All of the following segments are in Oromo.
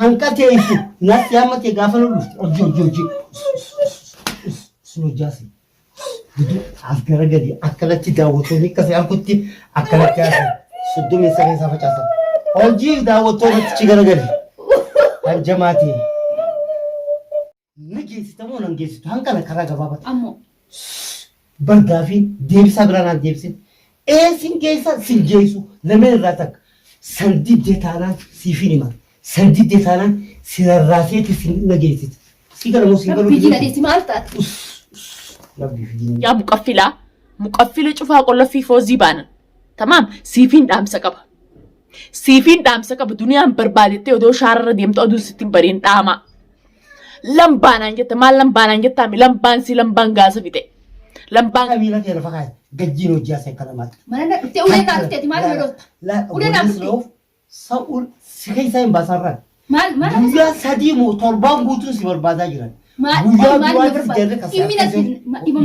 Hanqateessu natti hammate gaafa lolu hojii sunu jaasi as garagadi akkanatti daawwattoonni akkasii harkutti akkanatti haasan soddomii saree isaa facaasan hojii daawwattoonni achi garagadi kan jamaatii ni geessitamoo nan geessitu hanqana karaa gabaabata ammoo bargaa fi deebisaa biraan deebisin sin geessa sin geessu lameen irraa takka sandiddee taanaan siifin hima sandiddee taanaan sirarraaseeti sin nageessita si gara moo si galu biyyi dhadeessi maal taate yaa muqaffila cufaa qollofii foozii baanan tamaam siifiin dhaamsa qaba duniyaan barbaadettee odoo shaararra deemtu oduu sittiin bariin dhaama lambaanaan jetta maal lambaanaan jettaami lambaan si lambaan gaasa fite lambaan kabila kee fakaa gajjiin hojii asee kana maata mana dhuftee ulee taatee maal godhota ulee naafte sa'ul si keessa hin baasarraan maal guyyaa sadii moo torbaan guutuun si barbaadaa jiran guyyaa duwwaatti jarri kasaa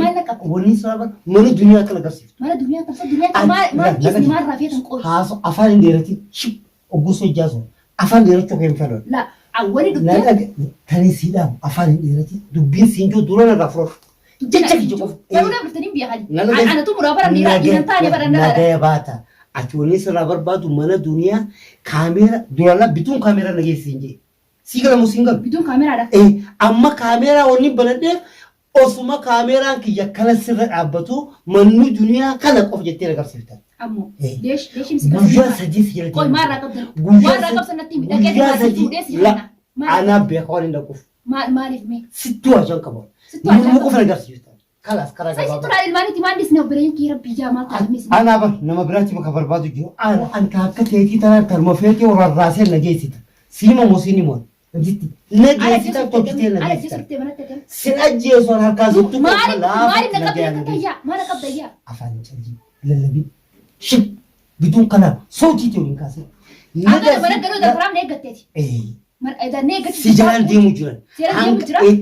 maal naqaba waliin sababa mana duniyaa kana agarsiiftu mana duniyaa kana duniyaa maal isni maal raafeetan qoy haaso afaan hin dheeratin shib ogguus hojjaaso afaan dheerachuu kee hin fedhan la awwali dhuftee tani siidhaam afaan hin dheeratin dubbiin siinjoo dura narraa fudhatu jecha kiyya qofa Taruudaa birtanii biyya hali anatu muraa bara dhiiran taane bara nagaya baata ati waliin sirraa barbaadu mana duniyaa kaameera durala bituun kaameera nageessiin jee si gala moo siin galu bituun kaameeraadha amma kaameeraa waliin banadheef osuma kaameeraan kiyya kana sirra dhaabbatu manni duniyaa kana qofa jettee agarsiiftan ammoo deeshim si guyyaa sadii si jala qoy maarraa qabdan natti guyyaa sadii anaa beekaa waliin dhaquuf maaliif mee sittuu ajaan qabu nama qofa agarsiiftan kalas karaa sai gabaabaa situra ilmaanitti maandis ne obboleen kee rabbi jaamaa taa'amis Ana bar nama biraatti maka barbaadu jiru. An akka teetii tanaan kan mafeetee rarraasee nageessita. Siima moo siini moo? Nageessita tokkitee nageessita. Sin ajjeesu harkaa sittu maali naqabdayyaa maal naqabdayyaa afaan calji lallabi shib biduun kana sootiitii waliin kaasee. akka mana galoo darfaraam ne eeggatteeti mar edan ne eeggatti Si jalaan deemu jiran.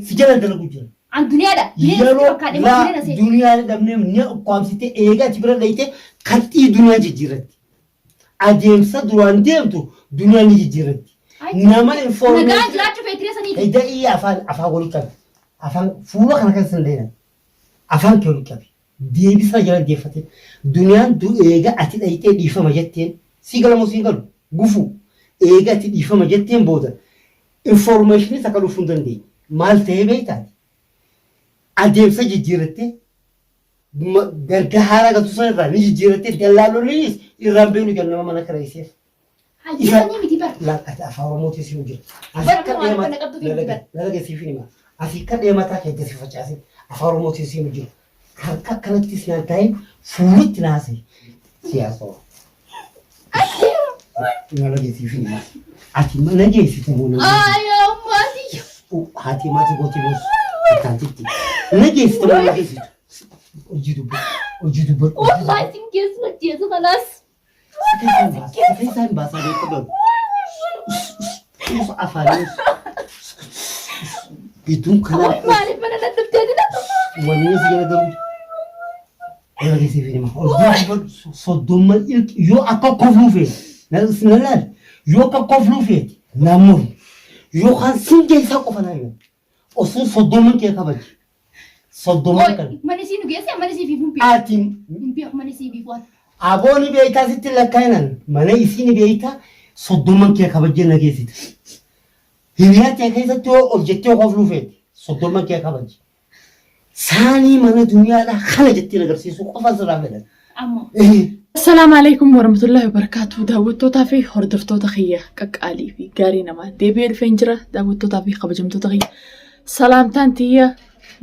Si jalaan dalagu jiran. an duniyaadha Yeroo duniyaa dhabnee ni ukkaamsitee eegaa itti bira dhayitee kalxii duniyaa jijjiirratti. Adeemsa duraan deemtu duniyaa ni jijjiirratti. Nama nagaan information jiraachuu feetire sanii Hidayii afaan walii qabi. Afaan fuula kana keessa hin deeman. Afaan kee walii qabi. Deebisa jala deeffate. Duniyaan eega ati dhayitee dhiifama jetteen si gala moo si galu gufu eega ati dhiifama jetteen booda information isa kadhuuf hin dandeenye. Maal ta'ee beektaati? Adeemsa jijjiirrattee gargaara gatu sana irraa ni jijjiirrattee dallaalollis irraan beenu kennu nama mana kireesseef. hayyanii miti bar Laaqati afaan Oromootiin si hojjetu. Bakka waan kana qabdu fi miti bar Nalaga siif hima. Asii akka deemataa keessa si facaase afaan Oromootiin si hojjetu. Harka akkanatti si nyaataa'e fuulitti naasee siyaasa. Nalaga siif hima. Ati mana geessite moo nama? ayo maati Haati maatii gootii boos akkaatitti. Mana geessite moo nama geessitu? Hojii dubbatu. wallahi sin geessu jeesu kalaas Sikaisan bahasa dia kedon. Afaan Bidung kana maaliif mana na dhuftee dina wanni si jala garu. Ela disse vini ma. Sodoma yo akka koflufe. Na sinalal. Yo akka koflufe. Namur. Yo kan singe sa kofana yo. Osun sodoma ke kabaji. Sodoma kan. mani si nu geesse mani si fi fumpi Atim fumpi mani si fi fuat Abooni beeytaa sitti lakkaa'inan mana isiin beeytaa soddoman kee kabajjee nageessita. Hiriyaa kee keessatti ol jettee qofluu feeti soddoman kee kabajje. Saanii mana duniyaadhaa kana jettee agarsiisu qofa sirraa fedhan. ammoo Assalamu alaikum warahmatullahi wabarakatuh. Daawwattootaa fi hordoftoota kiyya qaqqaalii fi gaarii namaa deebi'ee dhufeen jira. Daawwattootaa fi kabajamtoota kiyya salaamtaan tiyya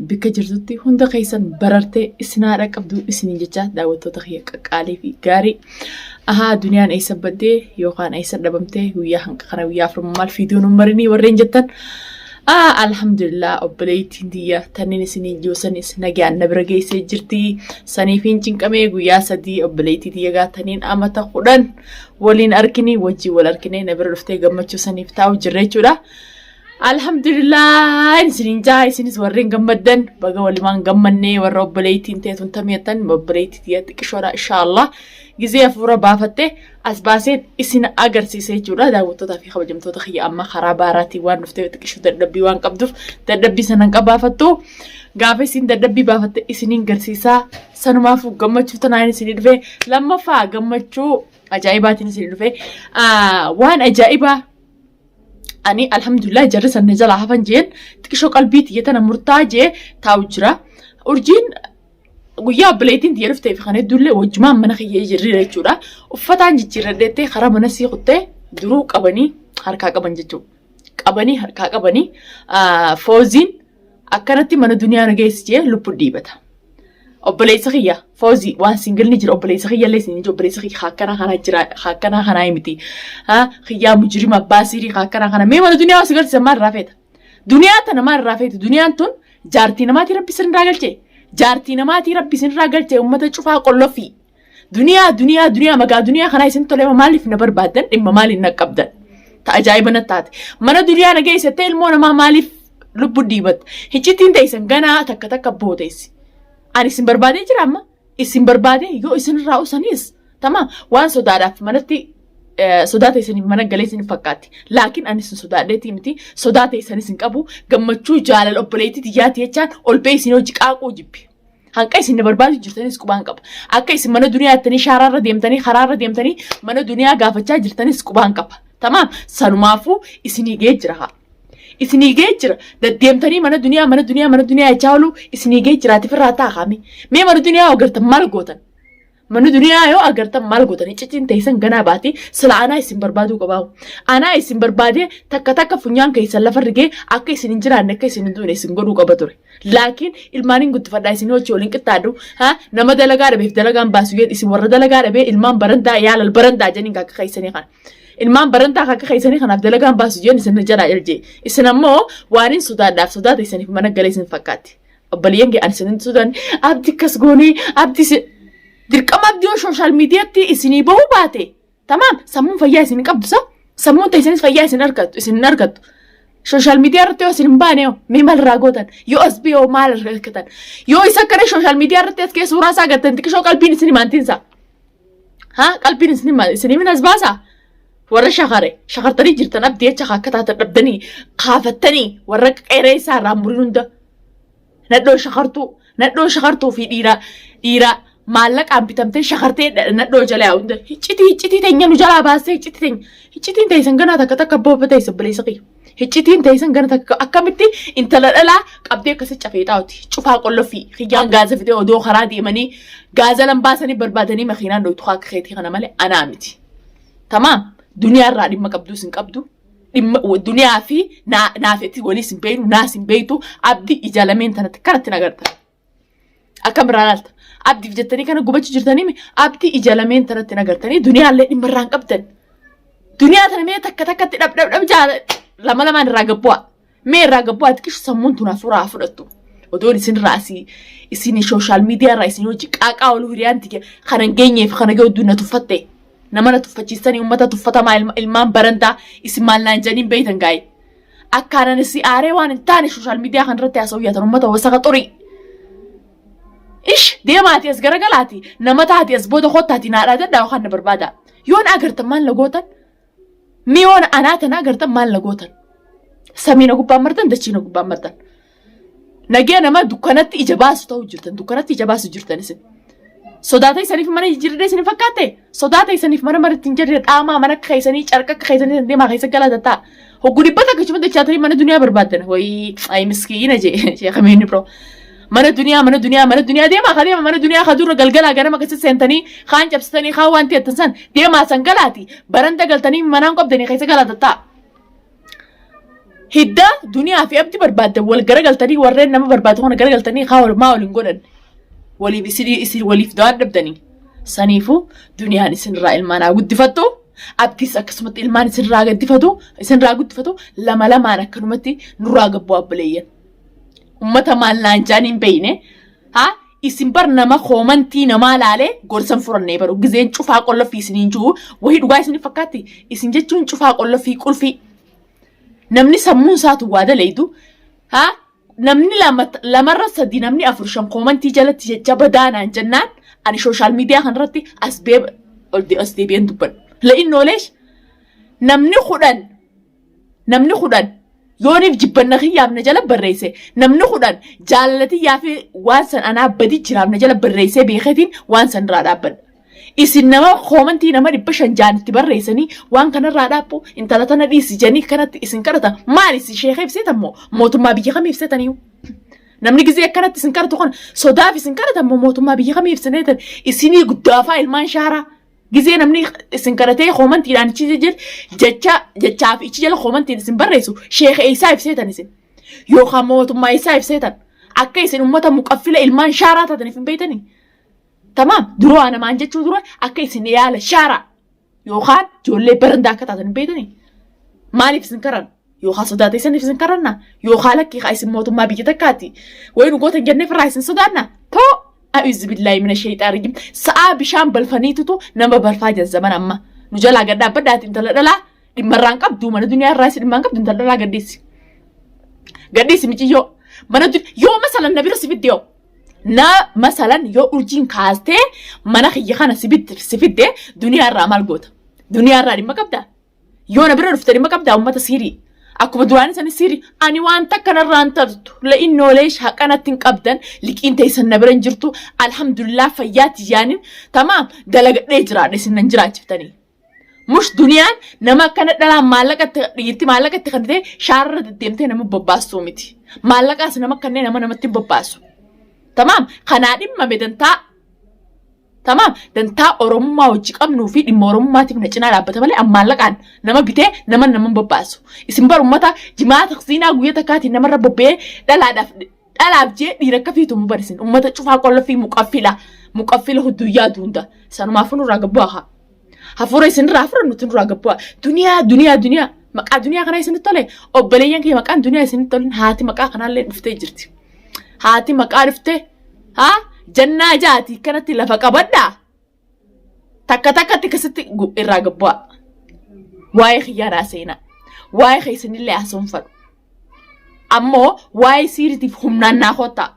bikka jirtutti hunda keessan barartee isinaadha qabdu isiniin jecha daawwattoota kiyya qaqqaalii fi gaarii. Duniyaan eessa baddee yookaan eessa dhabamtee guyyaa hanqa kana guyyaa afurmaal fiidiyoon ummarinii warreen jettan. Alhamdulillah obboleettiin tiyya tanneen isiniin joosanis nagaan na bira geessee jirti. Saniifiin cinqamee guyyaa sadii obboleettii tiyya gaataniin amata 10 waliin arkine wajjii wal arkine na bira dhuftee gammachuu saniif taa'u jirra jechuudha. Alhamdulillah isinin jaa isinis warreen gammaddan baga walumaan gammannee warra obboleettiin teetun tameettan obboleettii tiyatti qishoodha inshallah gizee afuura baafatte as baasee isin agarsiisee jechuudha daawwattootaa fi kabajamtoota kiyya amma karaa baaraatii waan dhuftee xiqqishuu dadhabbii waan qabduuf dadhabbii sanan qabaafattu gaafa isin dadhabbii baafatte isiniin garsiisaa sanumaafuu gammachuu tanaan isinii dhufee lammaffaa gammachuu ajaa'ibaatiin isinii dhufee waan ajaa'ibaa ani alhamdulillah jarri sanne jala hafan jeen xiqqishoo qalbii tiyyatana murtaa jee taa'u jira urjiin guyyaa obboleettiin tiyya dhuftee fi kan hedduullee wajjumaan mana kiyyee jirri jechuudha uffataan jijjiirradheettee karaa mana sii kuttee duruu qabanii harkaa qaban jechuudha qabanii harkaa qabanii fooziin akkanatti mana duniyaa nageessi jee lubbuu dhiibata obboleessa kiyya foozii waan singilni jira obboleessa kiyya illee isin obboleessa kiyya akkana kana jira akkana kana miti kiyyaa mujrima baasirii akkana kana mee mana duniyaa wasi galchisa maal raafeeta duniyaa tana maal raafeeta duniyaan tun jaartii namaatii rabbi sirraa galchee jaartii namaatii rabbi sirraa galchee ummata cufaa qollofii duniyaa magaa duniyaa kana isin toleema maaliif na barbaaddan dhimma maaliif na qabdan ta ajaa'iba na taate mana duniyaa na geessattee ilmoo namaa maaliif lubbuu dhiibatta hiccitiin teessan ganaa takka booteessi ani isin barbaadee jira amma isin barbaadee yoo isin irraa usanis tamam waan sodaadhaaf manatti sodaa teessaniif mana galee isin fakkaatti laakiin ani isin sodaadheetii miti sodaa teessanis hin qabu gammachuu jaalala obboleettii tiyyaati jechaan ol ba'e isin hojii qaaquu jibbi hanqa isin barbaadu jirtanis qubaan qaba akka isin mana duniyaa jettanii shaaraarra deemtanii karaarra deemtanii mana duniyaa gaafachaa jirtanis qubaan qaba tamam sanumaafuu isinii ga'ee jira haa isinii ga'ee jira deddeemtanii mana duniyaa jechaa oolu isinii ga'ee jiraatiif irraa taa'ame mee mana duniyaa agartan maal gootan mana duniyaa yoo agartan maal gootan iccitiin teessan ganaa baatee sila anaa isin barbaaduu qabaawu anaa isin barbaadee takka funyaan keessan lafa rigee akka isin hin jiraanne akka isin hin duune isin godhuu qaba ture laakiin ilmaaniin guddifadhaa isin hojii waliin qixxaadhu nama dalagaa dhabeef dalagaan baasu yoo isin warra dalagaa dhabee ilmaan barandaa yaalal barandaa janiin akka keessanii kana ilmaan barantaa akka keessanii kanaaf dalagaan baasu jeen isin jalaa ilje isin ammoo waan hin sodaadhaaf sodaata isiniif mana galee isin fakkaatti obboleeyyan ga'an isin sodan abdi kas goonii abdi dirqama abdii yoo sooshaal miidiyaatti isinii bahuu baate tamam sammuun fayyaa isin qabdu sammuun teessanis fayyaa isin argattu sooshaal miidiyaa irratti yoo isin hin baane mee maal irraa gootan yoo as biyoo maal argatan yoo isa akkana sooshaal miidiyaa irratti as keessa suuraa isaa agartan xiqqishoo qalbiin isin maantiinsa qalbiin isin as baasa warra shakartanii jirtan abdii jecha akka taatan dhabdanii kaafattanii warra qeeree isaa irraa muriin hunda nadhoo shakartuu fi dhiira maallaqaan bitamtee shakartee nadhoo jalaa hunda hiccitii teenya nu jalaa baasee hiccitiin teessan ganaa takka booba teessa obboleessa kiyya hiccitiin teessan ganaa takka akkamitti intala dhalaa qabdee akkasii cafee taa'uti cufaa qollofii kiyyaan gaaza fidee odoo karaa deemanii gaaza lambaasanii barbaadanii makiinaan dhoytu akka keetii kana malee anaa miti tamaam duniyaa irraa dhimma qabduus hin qabdu duniyaa fi naafetti waliis hin beeynu naas hin beeytu abdii ijaalameen tanatti kanatti nagartan akkam irraa laalta abdiif jettanii kana gubachuu jirtanii abdii ijaalameen tanatti nagartanii duniyaallee dhimma irraa hin qabdan duniyaa tana mee takkatti dhabdhabdhab jaala lamaan irraa gabbu'a mee irraa gabbu'a xiqqishu sammuun tun hafuuraa fudhattu odoon isin irraa isin sooshaal miidiyaa irraa isin hojii qaaqaa oluu hiriyaan kana hin geenyeef kana ga'uuduu na tuffatte nama na tuffachiisanii uummata tuffatamaa ilmaan barantaa isin maal naan janiin beeytan gaa'e akkaanan isi aaree waan hin taane sooshaal miidiyaa kan irratti haasawwiyatan uummata wasaqa xurii ish deemaati as garagalaati nama taati as booda kottaati naadhaa dadhaa yookaan na barbaada yoon agartan maal na gootan miyoon anaatan agartan maal na gootan samiina gubbaan martan dachiina gubbaan martan nagee nama dukkanatti ija baasu ta'uu jirtan dukkanatti ija baasu jirtan isin sodaata isaniif mana jijjiirree isin fakkaatte sodaata isaniif mana maratti hin jirre dhaamaa mana akka keessanii carqa akka keessanii deemaa keessa galatataa hogguu dhibbata akkasuma dachaatanii mana duniyaa barbaadan wayii ayi miskiina jee sheekameenni biroo mana duniyaa deemaa ka deema mana duniyaa ka durra galgalaa ganama keessa seentanii kaan cabsitanii kaan wanti jettan san deemaa san galaati baranda galtanii manaan qabdanii keessa galatataa hidda duniyaa fi abdi barbaaddan wal garagaltanii warreen nama barbaadu kana garagaltanii kaa maa waliin godhan waliif isin waliif dawaan dhabdanii saniifuu duniyaan isinirraa ilmaan haa guddifattu abdiis akkasumatti ilmaan isinirraa guddifatu lamaan akkanumatti nurraa gabboo abboleeyyan ummata maal naan jaan hin beeyne isin bar nama koomantii namaa laalee gorsan furannee baru gizeen cufaa qollofii isiniin jiru wahii dhugaa isin fakkaatti isin jechuun cufaa qollofii qulfii namni sammuun isaatu waa daleedu haa namni lamarra sadi namni afur shan koomantii jalatti jecha badaanaan jennaan ani sooshaal miidiyaa kanarratti as deebi'een dubban la'innooleesh namni kudhan yooniif jibbanna kiyyaaf jala barreesse namni kudhan jaalalatii yaafi waan san anaa badi jiraaf jala barreessee beeketiin waan san irraa dhaabbadha. Isin nama koomantii nama 500 jaanitti barreessanii waan kanarraa dhaabbu intala tana dhiisi janii kanatti isin kadhata maal isin sheekha ibseetan moo mootummaa biyya kamii ibseetaniiyu. Namni gizee akkanatti isin kadhatu kana sodaaf isin kadhatan moo mootummaa biyya kamii ibsineetan isinii guddaafaa ilmaan shaaraa. Gizee namni isin kadhatee koomantiidhaan ichi jechaaf ichi jala koomantiin isin barreessu sheekha isaa ibseetan isin yookaan mootummaa isaa ibseetan akka isin uummata muqaffila ilmaan shaaraa taataniif hin beeytanii. Tamam duroo namaan jechuu dura akka isin yaala shaaraa yookaan ijoollee barandaa akka taatan hin beeytanii. Maaliif isin karan yookaan sodaatee isiniif isin karanna yookaan lakkii isin mootummaa biyya takkaatti wayi nu gootan jennee firraa isin sodaanna too. أعوذ بالله من الشيطان الرجيم ساعة بشام بالفنيتو نما بالفاجة الزمان أما نجلا قد بدأت انت لا مران قبضو من الدنيا الرئيس مران قبضو انت لا قديس ميجي من يو مثلا نبي رسي فيديو نا مثلا يو أرجين كاستي من أخي خانا سفيد دنيا الرامال قوت دنيا الرامال ما قبضا يو نبي رفتري ما قبضا وما تسيري أكو بدواني سني سيري أني وان تكنا رانترتو لإنه ليش هكذا تنقبضن لك أنت يسن برنجرتو الحمد لله فيات جانين تمام دلق رجرا نسن نجرا شفتني مش دنيا نما كانت دلا مالك يتي مالك تخدي شارر ديمتي نما بباسو متي مالك أس نما كنني نما تبباسو تمام خنادي ما بدنتا تمام دنتا أورما وجيك أمنو في المورما تبي نجنا لعبة مالي أما لكان نما بيته نما بباسو اسم برومتا جماعة تخزينا قوية تكاتي نما ربوبي دلا بجي ديرك في توم برسين أمتا تشوفها كل في مقفلة الدنيا دوندا سانو ما فنو راقبوها هفوري سن رافر نتن راقبوها دنيا مكان دنيا كنا يسن تطلع أو بليان كي مكان دنيا يسن تطلع هاتي مكان كنا اللي نفتي جرتي هاتي مكان نفتي ها جنة جاتي كانت لفقة بدا تكا تكستي الرقبة واي خيارا سينا واي خيسن اللي أحسن فر أمو واي سيري تفهمنا ناخوتا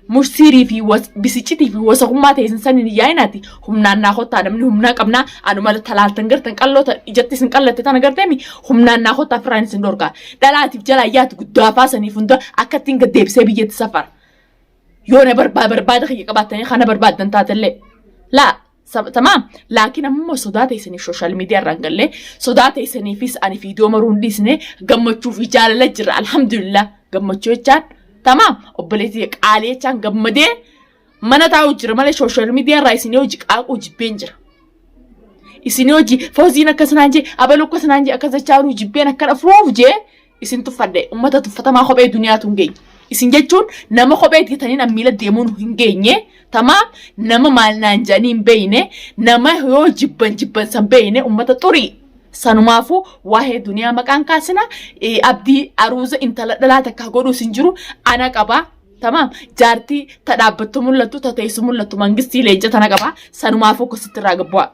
مش سيري في بسيتي في وسقومات إنسان يجيناتي همنا ناخوتا نمني همنا كمنا أنا مال ثلاث تنقر تنقلوا إجتي سنقلت تنقر تامي همنا ناخوتا فراني سندوركا دلاتي بجلا يات قدافا سنيفوندا أكتين قديب سبيجة سفر يونا برباد خي كباتني خنا برباد دنتات اللي لا تمام لكن أمم صداتي سني سوشيال ميديا رانجلة صداتي سني فيس أنا في دوما روندي سني قمت شوف رجال لجر الحمد لله قمت شو كان تمام وبليتك عليه كان قمدي ما نتاوجر مالي سوشيال ميديا رايسني وجك أوج بينجر إسني وجي فوزينا كسنانجي أبلو كسنانجي أكذا شارو جبينا كان أفروف جي إسن تفدي أمم تفتا ما خبي دنيا تونجي isin jechuun nama kophee ittiin ammiila deemuun hin geenye tamaam nama maal naan jedhanii hin beeyne nama yoo jibban san beeyne ummata xurii sanumaafu waa'ee duniyaa maqaan kaasina abdii aruuza intala dhalaa takka godhuu sin jiru ana qaba tamaam jaartii ta dhaabbattu mul'attu ta teessu mul'attu mangistii leenca tana qaba sanumaafu akkasitti irraa gabbu'a.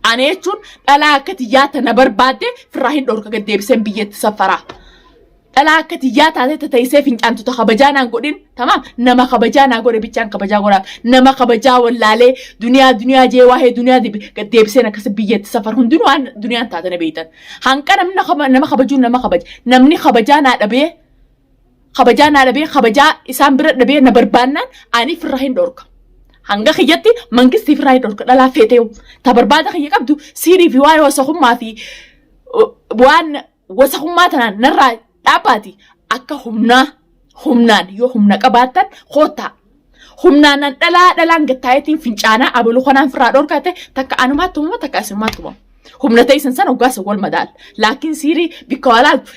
Ana jechuun dhalaa akka xiyyaata na barbaadde firraa hin dhorka gaddeebiseen biyyatti safaraa. Dhala akka xiyyaa taatee taisee fincaantu kabajaa naan godhin tamam nama kabajaa naa godhe bichaan kabajaa godhaaf nama kabajaa wallaalee duniyaa jee waa'ee duniyaa gaddeebiseen akkas biyyatti safar hundinuu waan duniyaan taatane beeytan hanqa nama kabajuun nama kabaja namni kabajaa naa dhabee kabajaa isaan bira dhabee na barbaannaan ani firraa hin dhorka hanga kiyyatti mangistii firraa hin dhorka dhalaa feeteewu ta barbaada kiyya qabdu siirii fi waa'ee wasaqummaa fi waan wasaqummaa tanaan narraa dhaabbaati akka humnaan yoo humna qabaatan hoota humnaan dhalaan gattaayetiin fincaanaa abaluu kanaan firraa dhorkaate takka anumaatti uumama takka asumaatti uumama humna ta'isan sana ogaasa wal madaal laakiin siirii bikka walaaltu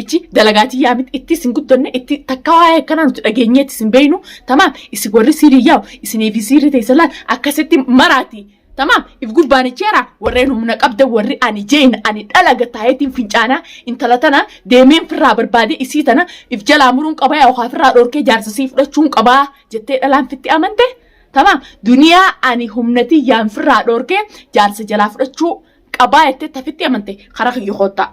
ichi dalagaatii yaamit itti sin guddanne itti takka waa'ee akkanaa nuti dhageenyeetti sin beeynu tamaam isin warri siirii yaa'u isiniifi siirii ta'isan laal akkasitti maraati. Tamam, if gurbaan jeera warreen humna qabda warri ani jeen ani dhalaga taayetiin fincaana intala tana deemeen firraa barbaade isii tana if jalaa muruun qabaa yookaan firraa dhorkee jaarsasii fudhachuun qabaa jettee dhalaan fitti amante. Tamam, duniyaa ani humnati yaan firraa dhorkee jaarsa jalaa fudhachuu qabaa jettee tafitti amante karaa kiyya hoota.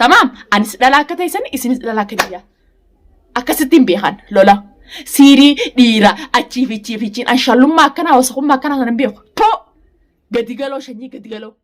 تمام أنس دلاك تيسن إسنس دلاك ديا أكستين بيخان لولا سيري ديرا أتشيفي تشيفي تشين أن شالوم ما كنا وسخوم ما كنا نبيخ بو قدي قالو شني قدي قالو